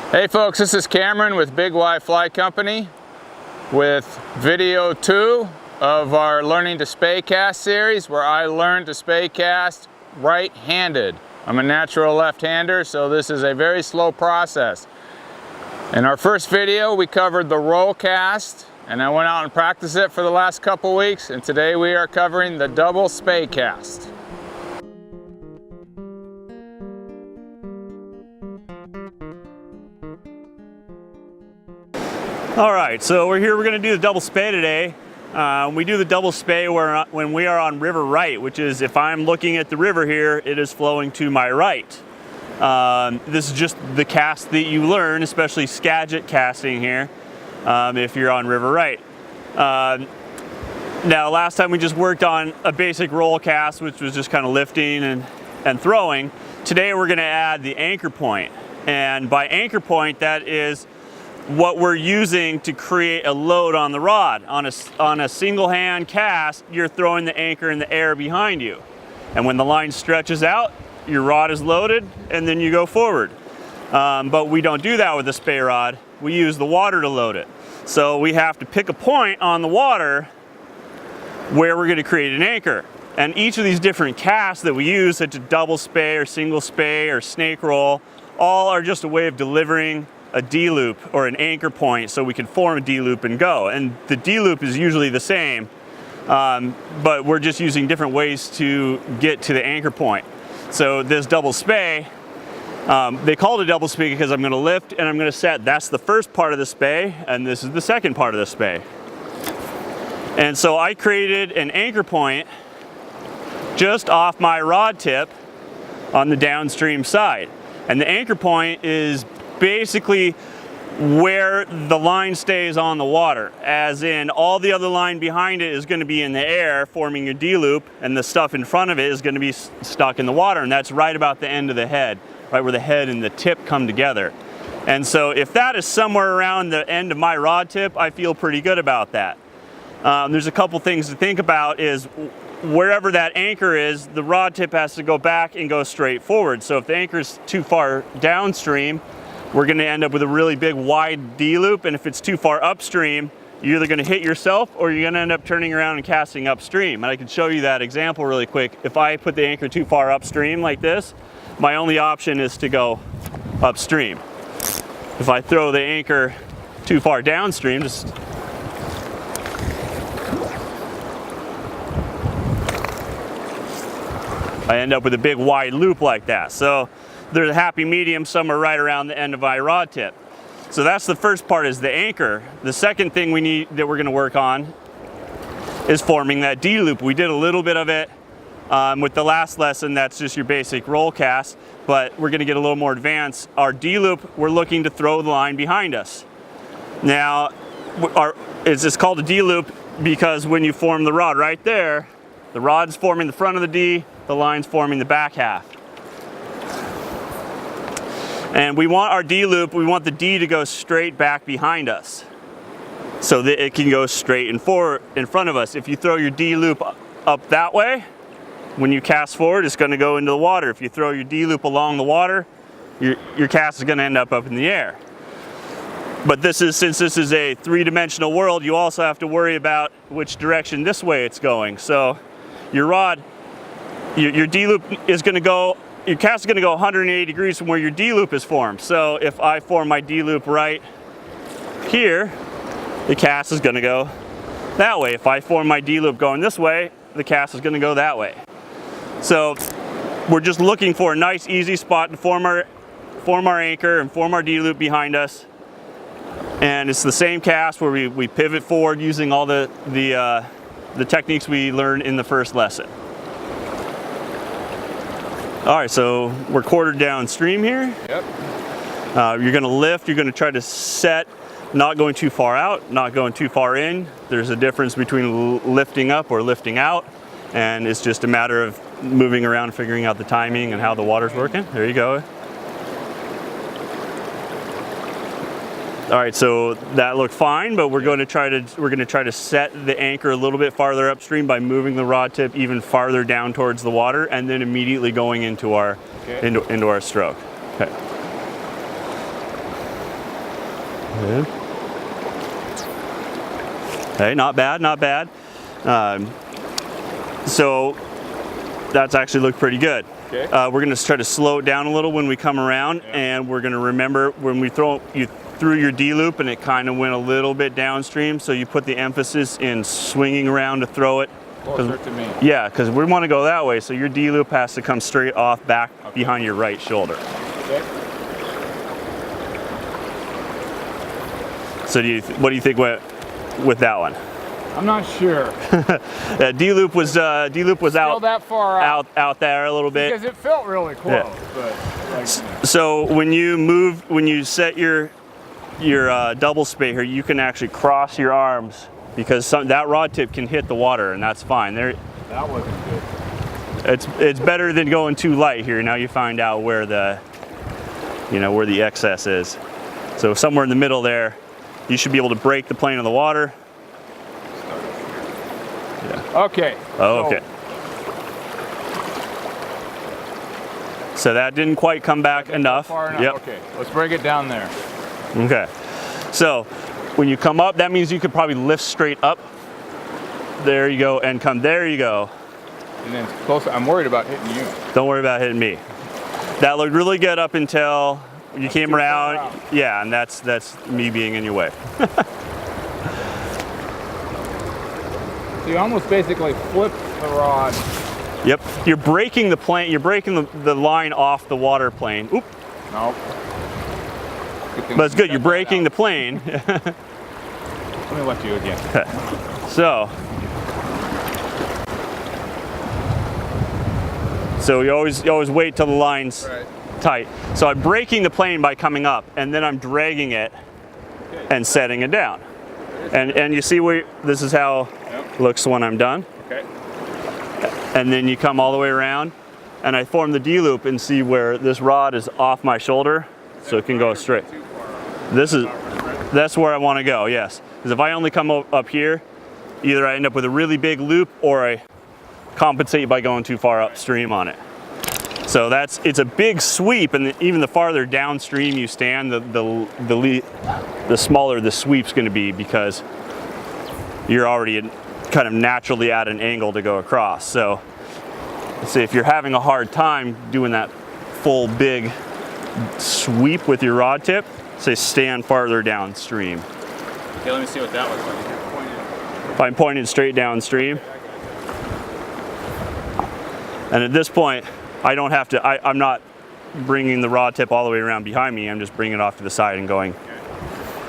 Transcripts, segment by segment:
Hey folks, this is Cameron with Big Y Fly Company with video 2 of our Learning to Spey Cast series, where I learned to spey cast right-handed. I'm a natural left-hander, so this is a very slow process. In our first video we covered the roll cast, and I went out and practiced it for the last couple weeks, and today we are covering the double spey cast. All right, so we're going to do the double spey today. We do the double spey when we are on river right, which is if I'm looking at the river here, it is flowing to my right. This is just the cast that you learn, especially Skagit casting here, if you're on river right. Now, last time we just worked on a basic roll cast, which was just kind of lifting and throwing. Today we're going to add the anchor point, and by anchor point, that is what we're using to create a load on the rod. On a single hand cast, you're throwing the anchor in the air behind you. And when the line stretches out, your rod is loaded and then you go forward. But we don't do that with the spey rod. We use the water to load it. So we have to pick a point on the water where we're gonna create an anchor. And each of these different casts that we use, such as double spey or single spey or snake roll, all are just a way of delivering a D-loop or an anchor point so we can form a D-loop and go. And the D-loop is usually the same, but we're just using different ways to get to the anchor point. So this double spey, they call it a double spey because I'm going to lift and I'm going to set. That's the first part of the spey, and this is the second part of the spey. And so I created an anchor point just off my rod tip on the downstream side. And the anchor point is basically where the line stays on the water, as in all the other line behind it is going to be in the air forming your D-loop, and the stuff in front of it is going to be stuck in the water, and that's right about the end of the head, right where the head and the tip come together. And so if that is somewhere around the end of my rod tip, I feel pretty good about that. There's a couple things to think about. Is wherever that anchor is, the rod tip has to go back and go straight forward. So if the anchor is too far downstream, we're going to end up with a really big wide D-loop, and if it's too far upstream, you're either going to hit yourself or you're going to end up turning around and casting upstream. And I can show you that example really quick. If I put the anchor too far upstream like this, my only option is to go upstream. If I throw the anchor too far downstream, I end up with a big wide loop like that. So there's a happy medium somewhere right around the end of my rod tip. So that's the first part, is the anchor. The second thing that we're going to work on is forming that D-loop. We did a little bit of it with the last lesson. That's just your basic roll cast, but we're going to get a little more advanced. Our D-loop, we're looking to throw the line behind us. Now, it's called a D-loop because when you form the rod right there, the rod's forming the front of the D, the line's forming the back half. And we want our D-loop, we want the D to go straight back behind us so that it can go straight and forward in front of us. If you throw your D-loop up that way, when you cast forward, it's going to go into the water. If you throw your D-loop along the water, your cast is going to end up in the air. But since this is a three-dimensional world, you also have to worry about which direction this way it's going. So your rod, your D-loop is going to go, your cast is going to go 180 degrees from where your D-loop is formed. So if I form my D-loop right here, the cast is going to go that way. If I form my D-loop going this way, the cast is going to go that way. So we're just looking for a nice, easy spot to form our anchor and form our D-loop behind us. And it's the same cast where we pivot forward using all the techniques we learned in the first lesson. All right, so we're quartered downstream here. Yep. You're going to lift, you're going to try to set, not going too far out, not going too far in. There's a difference between lifting up or lifting out, and it's just a matter of moving around, figuring out the timing and how the water's working. There you go. All right, so that looked fine, but we're going to try to set the anchor a little bit farther upstream by moving the rod tip even farther down towards the water, and then immediately going into our into our stroke. Okay. Good. Okay, not bad, not bad. So that's actually looked pretty good. Okay. We're gonna try to slow it down a little when we come around, and we're gonna remember when we threw your D-loop and it kind of went a little bit downstream, so you put the emphasis in swinging around to throw it. Closer to me. Yeah, because we want to go that way, so your D-loop has to come straight off back behind your right shoulder. Okay. So what do you think with that one? I'm not sure. D-loop was Still out that far out there a little bit. because it felt really close. Yeah. But like, So when you set your double spey here, you can actually cross your arms because that rod tip can hit the water, and that's fine. that wasn't good. It's better than going too light here. Now you find out where the excess is. So somewhere in the middle there, you should be able to break the plane of the water. Yeah. Okay. Oh, okay. So that didn't quite come back enough. Far enough. Yep. Okay. Let's break it down there. Okay. So when you come up, that means you could probably lift straight up. There you go, and come. There you go. And then closer. I'm worried about hitting you. Don't worry about hitting me. That looked really good up until you came around. Yeah, and that's me being in your way. So you almost basically flip the rod. Yep. You're breaking the plane. You're breaking the line off the water plane. Oop. Nope. But it's good. You're breaking the plane. Let me let you again. So you always wait till the line's tight. So I'm breaking the plane by coming up, and then I'm dragging it and setting it down. And you see where this is how it looks when I'm done. Okay. And then you come all the way around, and I form the D-loop and see where this rod is off my shoulder, so it can go straight. That's where I want to go. Yes, because if I only come up here, either I end up with a really big loop or I compensate by going too far upstream on it. So it's a big sweep, and even the farther downstream you stand, the smaller the sweep's going to be, because you're already kind of naturally at an angle to go across. So let's say if you're having a hard time doing that full big sweep with your rod tip, say stand farther downstream. Okay, let me see what that looks like. If I'm pointing straight downstream, and at this point, I don't have to, I'm not bringing the rod tip all the way around behind me. I'm just bringing it off to the side and going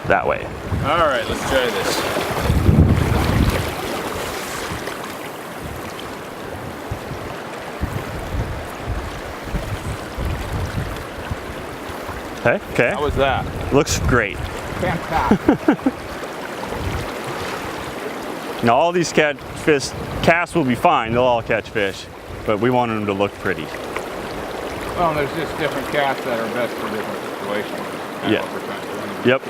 that way. All right, let's try this. Okay. How was that? Looks great. Fantastic. Now all these casts will be fine. They'll all catch fish, but we want them to look pretty. Well, there's just different casts that are best for different situations. Yep.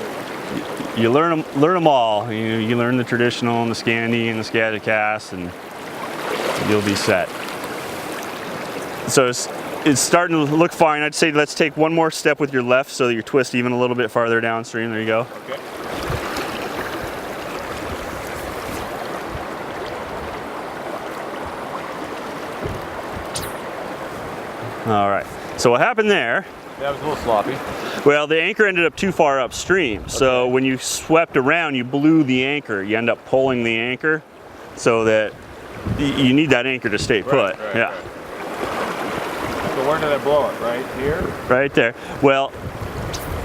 You learn them all. You learn the traditional and the Scandi and the scattered casts, and you'll be set. So it's starting to look fine. I'd say let's take one more step with your left so that you twist even a little bit farther downstream. There you go. Okay. All right. So what happened there? That was a little sloppy. Well, the anchor ended up too far upstream. So when you swept around, you blew the anchor. You end up pulling the anchor, so that you need that anchor to stay put. Yeah. Right. So where did I blow it? Right here? Right there. Well,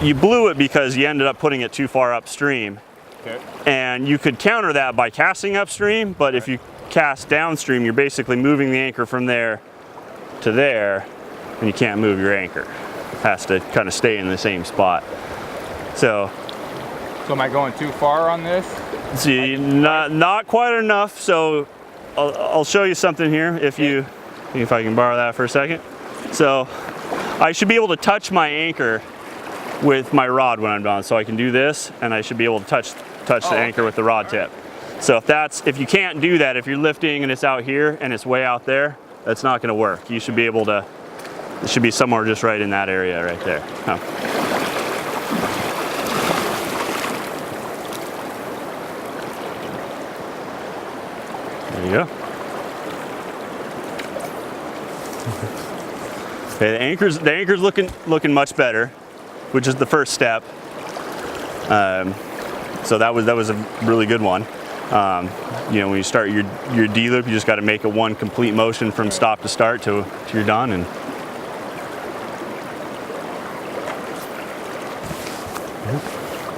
you blew it because you ended up putting it too far upstream. Okay. And you could counter that by casting upstream, but if you cast downstream, you're basically moving the anchor from there to there, and you can't move your anchor. It has to kind of stay in the same spot. So am I going too far on this? See, not quite enough. So I'll show you something here. If I can borrow that for a second. So I should be able to touch my anchor with my rod when I'm done. So I can do this, and I should be able to touch the anchor with the rod tip. So if you can't do that, if you're lifting and it's out here and it's way out there, that's not going to work. You should be able to. It should be somewhere just right in that area right there. Oh. you go. Okay, the anchor's looking much better, which is the first step. So that was a really good one. You know, when you start your D loop, you just got to make a one complete motion from stop to start to you're done. And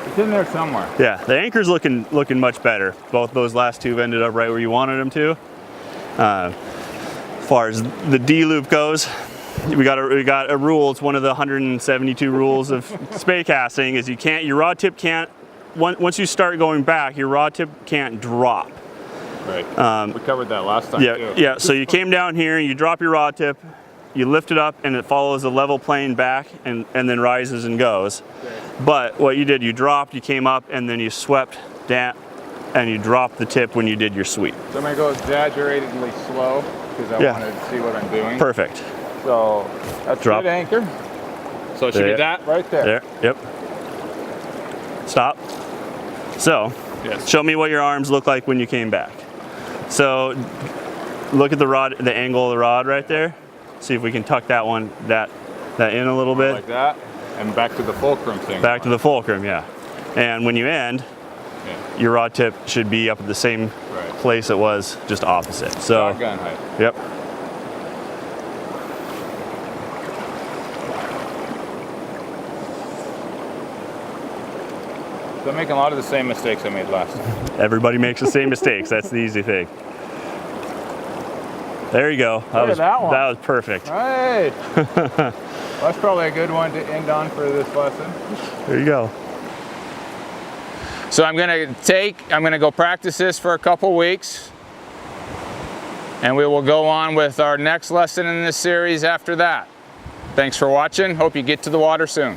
it's in there somewhere. yeah, the anchor's looking much better. Both those last two have ended up right where you wanted them to. As far as the D loop goes, we got a rule. It's one of the 172 rules of spey casting. Is your rod tip can't. Once you start going back, your rod tip can't drop. Right. We covered that last time too. Yeah. So you came down here, you drop your rod tip, you lift it up, and it follows a level plane back, and then rises and goes. Okay. But what you did, you dropped, you came up, and then you swept down, and you dropped the tip when you did your sweep. So I'm gonna go exaggeratedly slow because I wanted to see what I'm doing. Perfect. So that's drop. Good anchor. So it should be that right there. There. Yep. Stop. So, yes. Show me what your arms look like when you came back. So, look at the rod, the angle of the rod right there. See if we can tuck that in a little bit. Like that, and back to the fulcrum thing. Back to the fulcrum, yeah. And when you end, your rod tip should be up at the same place it was, just opposite. So, shotgun height. Yep. So I'm making a lot of the same mistakes I made last time. Everybody makes the same mistakes. That's the easy thing. There you go. That was perfect. Hey! Well, that's probably a good one to end on for this lesson. There you go. So I'm gonna go practice this for a couple weeks, and we will go on with our next lesson in this series after that. Thanks for watching. Hope you get to the water soon.